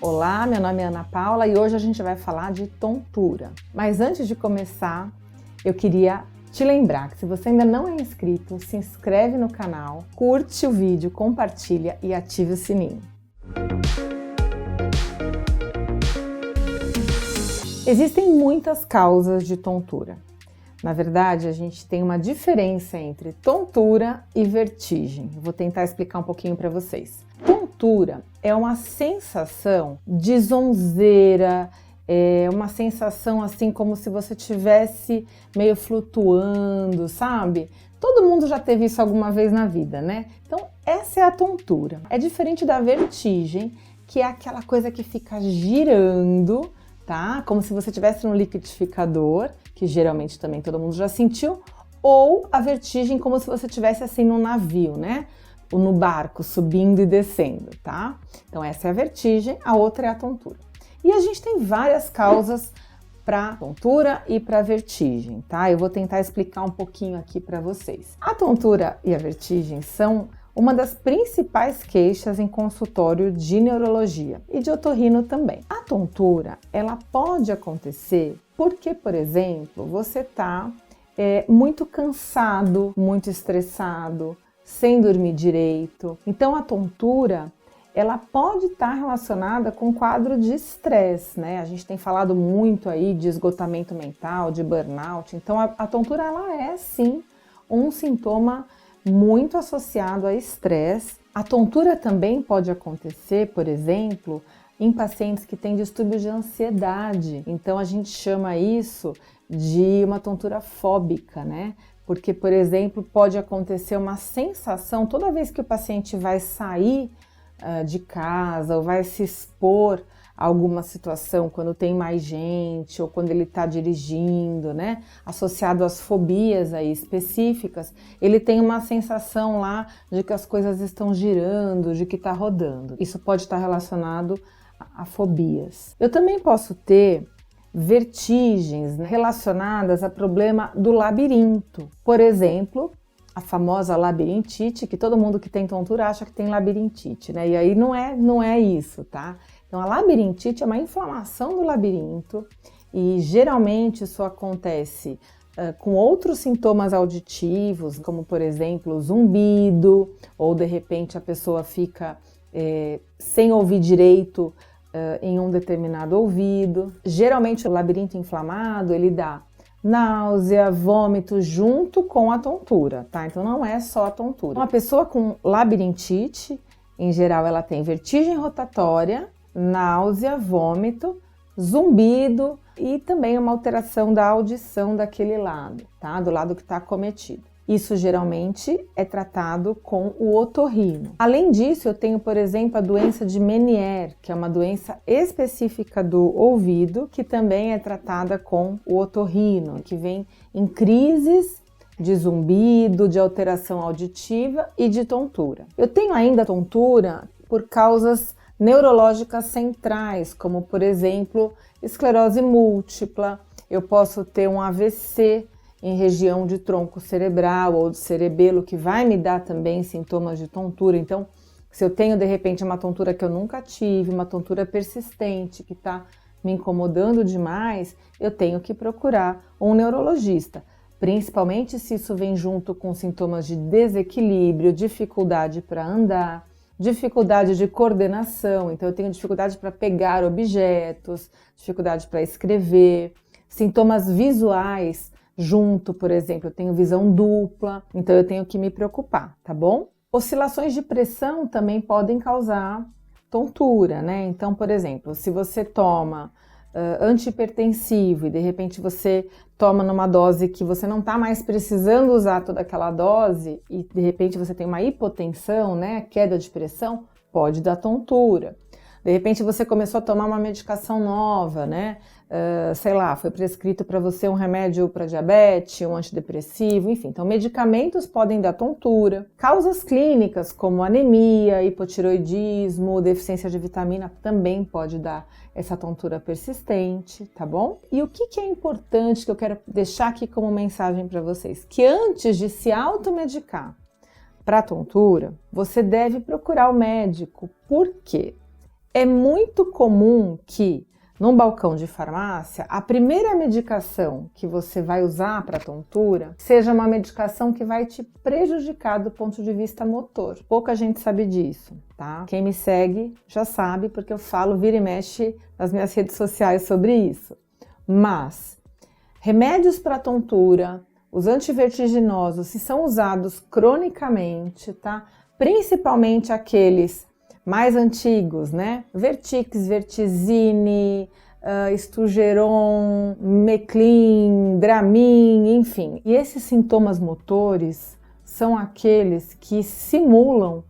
Olá, meu nome é Ana Paula e hoje a gente vai falar de tontura. Mas antes de começar, eu queria te lembrar que se você ainda não é inscrito, se inscreve no canal, curte o vídeo, compartilha e ative o sininho. Existem muitas causas de tontura. Na verdade, a gente tem uma diferença entre tontura e vertigem. Eu vou tentar explicar um pouquinho para vocês. Tontura é uma sensação de zonzeira, é uma sensação assim como se você estivesse meio flutuando, sabe? Todo mundo já teve isso alguma vez na vida, né? Então, essa é a tontura. É diferente da vertigem, que é aquela coisa que fica girando, tá? Como se você estivesse no liquidificador, que geralmente também todo mundo já sentiu, ou a vertigem como se você estivesse assim num navio, né? Ou no barco, subindo e descendo, tá? Então essa é a vertigem, a outra é a tontura. E a gente tem várias causas para tontura e para vertigem, tá? Eu vou tentar explicar um pouquinho aqui para vocês. A tontura e a vertigem são uma das principais queixas em consultório de neurologia e de otorrino também. A tontura, ela pode acontecer porque, por exemplo, você está muito cansado, muito estressado, sem dormir direito. Então a tontura, ela pode estar relacionada com quadro de estresse, né? A gente tem falado muito aí de esgotamento mental, de burnout. Então a tontura, ela é sim um sintoma muito associado a estresse. A tontura também pode acontecer, por exemplo, em pacientes que têm distúrbios de ansiedade. Então a gente chama isso de uma tontura fóbica, né? Porque, por exemplo, pode acontecer uma sensação toda vez que o paciente vai sair de casa ou vai se expor a alguma situação, quando tem mais gente ou quando ele está dirigindo, né? Associado às fobias aí específicas, ele tem uma sensação lá de que as coisas estão girando, de que está rodando. Isso pode estar relacionado a fobias. Eu também posso ter vertigens relacionadas a problema do labirinto. Por exemplo, a famosa labirintite, que todo mundo que tem tontura acha que tem labirintite, né? E aí não é isso, tá? Então a labirintite é uma inflamação do labirinto e geralmente isso acontece com outros sintomas auditivos, como por exemplo zumbido, ou de repente a pessoa fica sem ouvir direito em um determinado ouvido. Geralmente o labirinto inflamado, ele dá náusea, vômito junto com a tontura, tá? Então não é só a tontura. Uma pessoa com labirintite, em geral, ela tem vertigem rotatória, náusea, vômito, zumbido e também uma alteração da audição daquele lado, tá? Do lado que está acometido. Isso geralmente é tratado com o otorrino. Além disso, eu tenho, por exemplo, a doença de Meniere, que é uma doença específica do ouvido, que também é tratada com o otorrino, que vem em crises de zumbido, de alteração auditiva e de tontura. Eu tenho ainda tontura por causas neurológicas centrais, como, por exemplo, esclerose múltipla. Eu posso ter um AVC em região de tronco cerebral ou de cerebelo, que vai me dar também sintomas de tontura. Então, se eu tenho de repente uma tontura que eu nunca tive, uma tontura persistente que está me incomodando demais, eu tenho que procurar um neurologista, principalmente se isso vem junto com sintomas de desequilíbrio, dificuldade para andar, dificuldade de coordenação. Então, eu tenho dificuldade para pegar objetos, dificuldade para escrever, sintomas visuais junto, por exemplo, eu tenho visão dupla, então eu tenho que me preocupar, tá bom? Oscilações de pressão também podem causar tontura, né? Então, por exemplo, se você toma antihipertensivo e de repente você toma numa dose que você não está mais precisando usar toda aquela dose e de repente você tem uma hipotensão, né? Queda de pressão, pode dar tontura. De repente você começou a tomar uma medicação nova, né? Sei lá, foi prescrito para você um remédio para diabetes, um antidepressivo, enfim. Então, medicamentos podem dar tontura. Causas clínicas como anemia, hipotiroidismo, deficiência de vitamina também pode dar essa tontura persistente, tá bom? E o que é importante que eu quero deixar aqui como mensagem para vocês? Que antes de se automedicar para tontura, você deve procurar o médico. Por quê? É muito comum que num balcão de farmácia, a primeira medicação que você vai usar para tontura seja uma medicação que vai te prejudicar do ponto de vista motor. Pouca gente sabe disso, tá? Quem me segue já sabe, porque eu falo vira e mexe nas minhas redes sociais sobre isso. Mas remédios para tontura, os antivertiginosos, se são usados cronicamente, tá? Principalmente aqueles mais antigos, né? Vertix, Vertizine, Stugeron, Meclin, Dramin, enfim. E esses sintomas motores são aqueles que simulam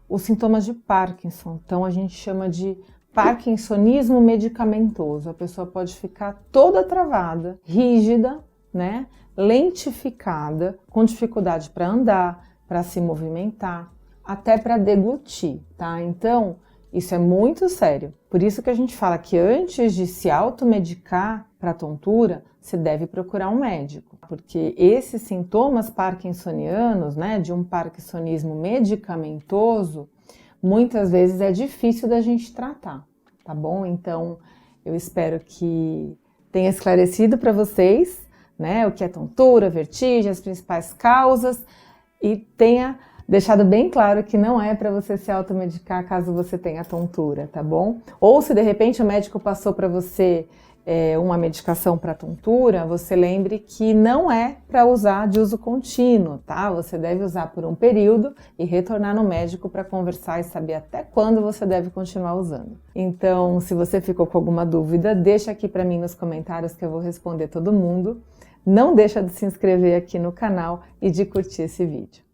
os sintomas de Parkinson. Então a gente chama de parkinsonismo medicamentoso. A pessoa pode ficar toda travada, rígida, né? Lentificada, com dificuldade para andar, para se movimentar, até para deglutir, tá? Então, isso é muito sério. Por isso que a gente fala que antes de se automedicar para tontura, você deve procurar um médico, porque esses sintomas parkinsonianos, né, de um parkinsonismo medicamentoso, muitas vezes é difícil da gente tratar, tá bom? Então, eu espero que tenha esclarecido para vocês, né, o que é tontura, vertigem, as principais causas, e tenha deixado bem claro que não é para você se automedicar caso você tenha tontura, tá bom? Ou se de repente o médico passou para você uma medicação para tontura, você lembre que não é para usar de uso contínuo, tá? Você deve usar por um período e retornar no médico para conversar e saber até quando você deve continuar usando. Então, se você ficou com alguma dúvida, deixa aqui para mim nos comentários que eu vou responder todo mundo. Não deixa de se inscrever aqui no canal e de curtir esse vídeo.